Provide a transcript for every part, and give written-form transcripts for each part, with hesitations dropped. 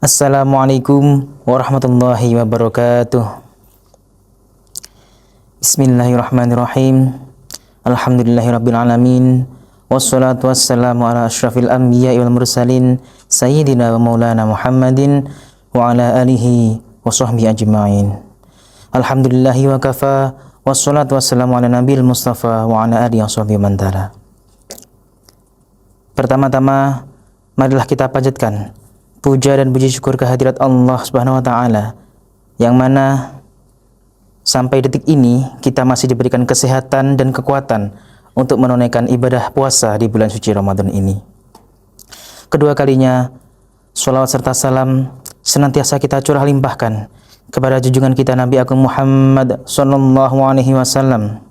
Assalamualaikum warahmatullahi wabarakatuh. Bismillahirrahmanirrahim. Alhamdulillahirabbil alamin. Wassalatu wassalamu ala asyrafil anbiya'i wal mursalin sayyidina wa maulana Muhammadin wa ala alihi wa sahbihi ajma'in. Alhamdulillahi wa kafa. Wassalatu wassalamu ala nabil mustafa wa ala alihi wa sahbihi man tala. Pertama-tama, marilah kita panjatkan puja dan puji syukur kehadirat Allah Subhanahu wa taala yang mana sampai detik ini kita masih diberikan kesehatan dan kekuatan untuk menunaikan ibadah puasa di bulan suci Ramadan ini. Kedua kalinya, sholawat serta salam senantiasa kita curah limpahkan kepada junjungan kita Nabi Agung Muhammad sallallahu alaihi wasallam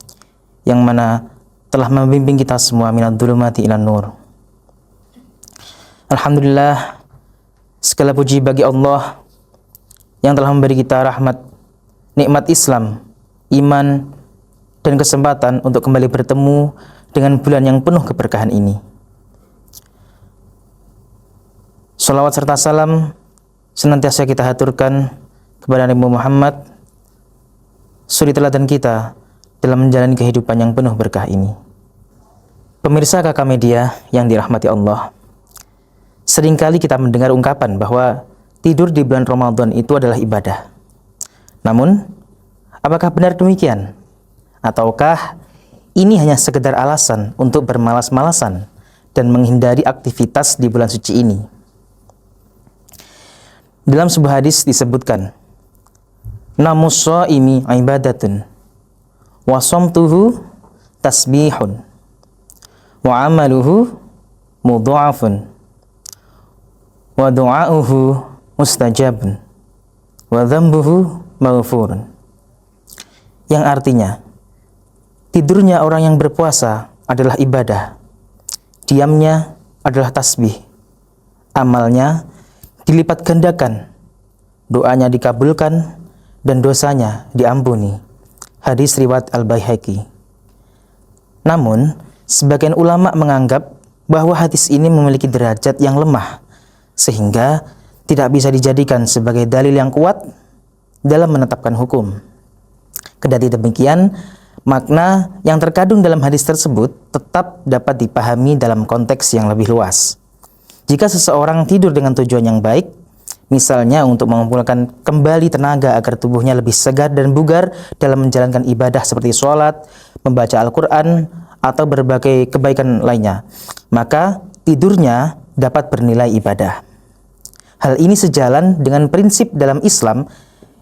yang mana telah membimbing kita semua minadh dhulumati ilan nur. Alhamdulillah, segala puji bagi Allah yang telah memberi kita rahmat, nikmat Islam, iman, dan kesempatan untuk kembali bertemu dengan bulan yang penuh keberkahan ini. Sholawat serta salam senantiasa kita haturkan kepada Nabi Muhammad, suri teladan kita dalam menjalani kehidupan yang penuh berkah ini. Pemirsa KK Media yang dirahmati Allah, seringkali kita mendengar ungkapan bahwa tidur di bulan Ramadan itu adalah ibadah. Namun, apakah benar demikian? Ataukah ini hanya sekedar alasan untuk bermalas-malasan dan menghindari aktivitas di bulan suci ini? Dalam sebuah hadis disebutkan, "Namus shaimi ibadatun, wa shamtuhu tasbihun, wa amaluhu mudha'afun, wa du'a'uhu mustajabun, wa dhanbuhu maghfurun." Yang artinya, tidurnya orang yang berpuasa adalah ibadah, diamnya adalah tasbih, amalnya dilipat gandakan, doanya dikabulkan, dan dosanya diampuni. Hadis riwayat Al-Baihaqi. Namun, sebagian ulama menganggap bahwa hadis ini memiliki derajat yang lemah, sehingga tidak bisa dijadikan sebagai dalil yang kuat dalam menetapkan hukum. Kendati demikian, makna yang terkandung dalam hadis tersebut tetap dapat dipahami dalam konteks yang lebih luas. Jika seseorang tidur dengan tujuan yang baik, misalnya untuk mengumpulkan kembali tenaga agar tubuhnya lebih segar dan bugar dalam menjalankan ibadah seperti sholat, membaca Al-Quran, atau berbagai kebaikan lainnya, maka tidurnya dapat bernilai ibadah. Hal ini sejalan dengan prinsip dalam Islam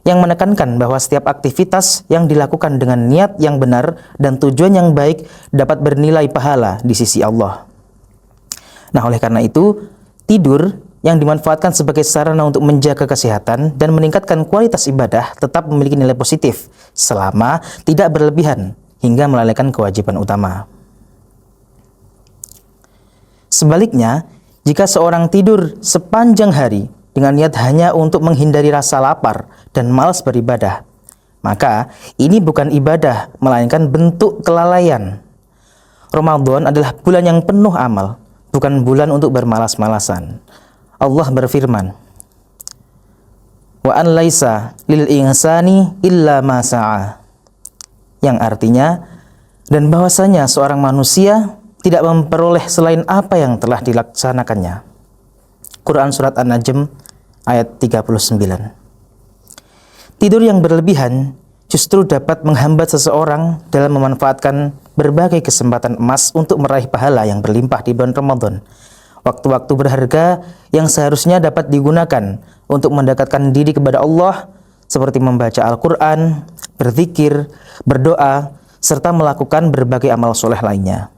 yang menekankan bahwa setiap aktivitas yang dilakukan dengan niat yang benar dan tujuan yang baik dapat bernilai pahala di sisi Allah. Nah, oleh karena itu, tidur yang dimanfaatkan sebagai sarana untuk menjaga kesehatan dan meningkatkan kualitas ibadah tetap memiliki nilai positif selama tidak berlebihan hingga melalaikan kewajiban utama. Sebaliknya, jika seorang tidur sepanjang hari dengan niat hanya untuk menghindari rasa lapar dan malas beribadah, maka ini bukan ibadah, melainkan bentuk kelalaian. Ramadan adalah bulan yang penuh amal, bukan bulan untuk bermalas-malasan. Allah berfirman, "Wa an laisa lil insani illa ma sa'a." Yang artinya, dan bahwasanya seorang manusia tidak memperoleh selain apa yang telah dilaksanakannya. Quran Surat An-Najm ayat 39. Tidur yang berlebihan justru dapat menghambat seseorang dalam memanfaatkan berbagai kesempatan emas untuk meraih pahala yang berlimpah di bulan Ramadan. Waktu-waktu berharga yang seharusnya dapat digunakan untuk mendekatkan diri kepada Allah, seperti membaca Al-Quran, berzikir, berdoa, serta melakukan berbagai amal soleh lainnya,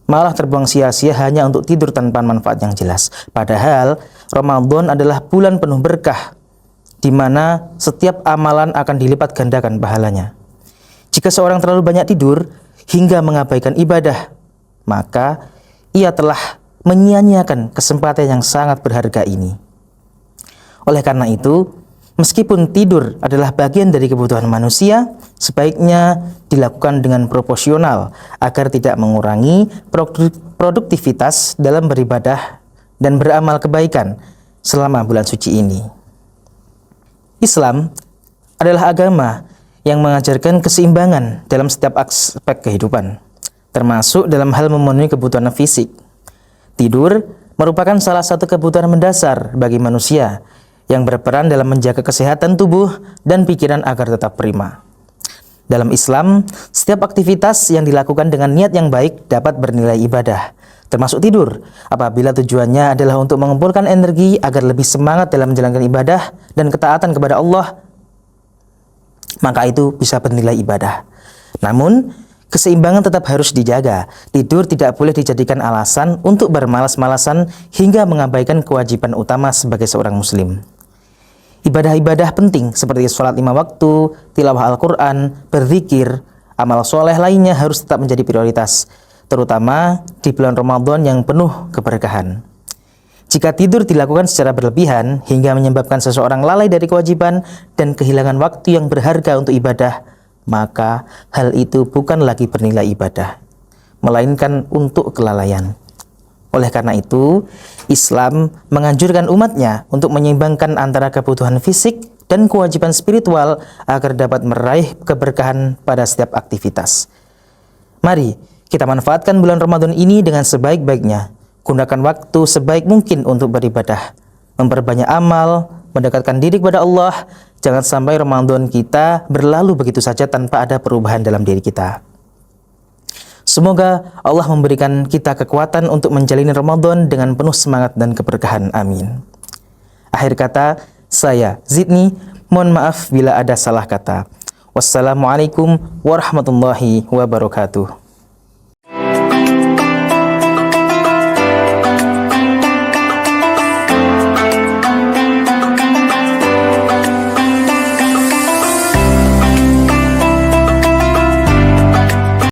malah terbuang sia-sia hanya untuk tidur tanpa manfaat yang jelas. Padahal Ramadan adalah bulan penuh berkah, di mana setiap amalan akan dilipat gandakan pahalanya. Jika seorang terlalu banyak tidur hingga mengabaikan ibadah, maka ia telah menyia-nyiakan kesempatan yang sangat berharga ini. Oleh karena itu, meskipun tidur adalah bagian dari kebutuhan manusia, sebaiknya dilakukan dengan proporsional agar tidak mengurangi produktivitas dalam beribadah dan beramal kebaikan, selama bulan suci ini. Islam adalah agama yang mengajarkan keseimbangan dalam setiap aspek kehidupan, termasuk dalam hal memenuhi kebutuhan fisik. Tidur merupakan salah satu kebutuhan mendasar bagi manusia yang berperan dalam menjaga kesehatan tubuh dan pikiran agar tetap prima. Dalam Islam, setiap aktivitas yang dilakukan dengan niat yang baik dapat bernilai ibadah, termasuk tidur, apabila tujuannya adalah untuk mengumpulkan energi agar lebih semangat dalam menjalankan ibadah dan ketaatan kepada Allah, maka itu bisa bernilai ibadah. Namun, keseimbangan tetap harus dijaga. Tidur tidak boleh dijadikan alasan untuk bermalas-malasan hingga mengabaikan kewajiban utama sebagai seorang muslim. Ibadah-ibadah penting seperti sholat 5 waktu, tilawah Al-Quran, berzikir, amal soleh lainnya harus tetap menjadi prioritas, terutama di bulan Ramadan yang penuh keberkahan. Jika tidur dilakukan secara berlebihan hingga menyebabkan seseorang lalai dari kewajiban dan kehilangan waktu yang berharga untuk ibadah, maka hal itu bukan lagi bernilai ibadah, melainkan untuk kelalaian. Oleh karena itu, Islam menganjurkan umatnya untuk menyeimbangkan antara kebutuhan fisik dan kewajiban spiritual agar dapat meraih keberkahan pada setiap aktivitas. Mari kita manfaatkan bulan Ramadan ini dengan sebaik-baiknya. Gunakan waktu sebaik mungkin untuk beribadah, memperbanyak amal, mendekatkan diri kepada Allah. Jangan sampai Ramadan kita berlalu begitu saja tanpa ada perubahan dalam diri kita. Semoga Allah memberikan kita kekuatan untuk menjalani Ramadan dengan penuh semangat dan keberkahan. Amin. Akhir kata, saya Zidni, mohon maaf bila ada salah kata. Wassalamualaikum warahmatullahi wabarakatuh.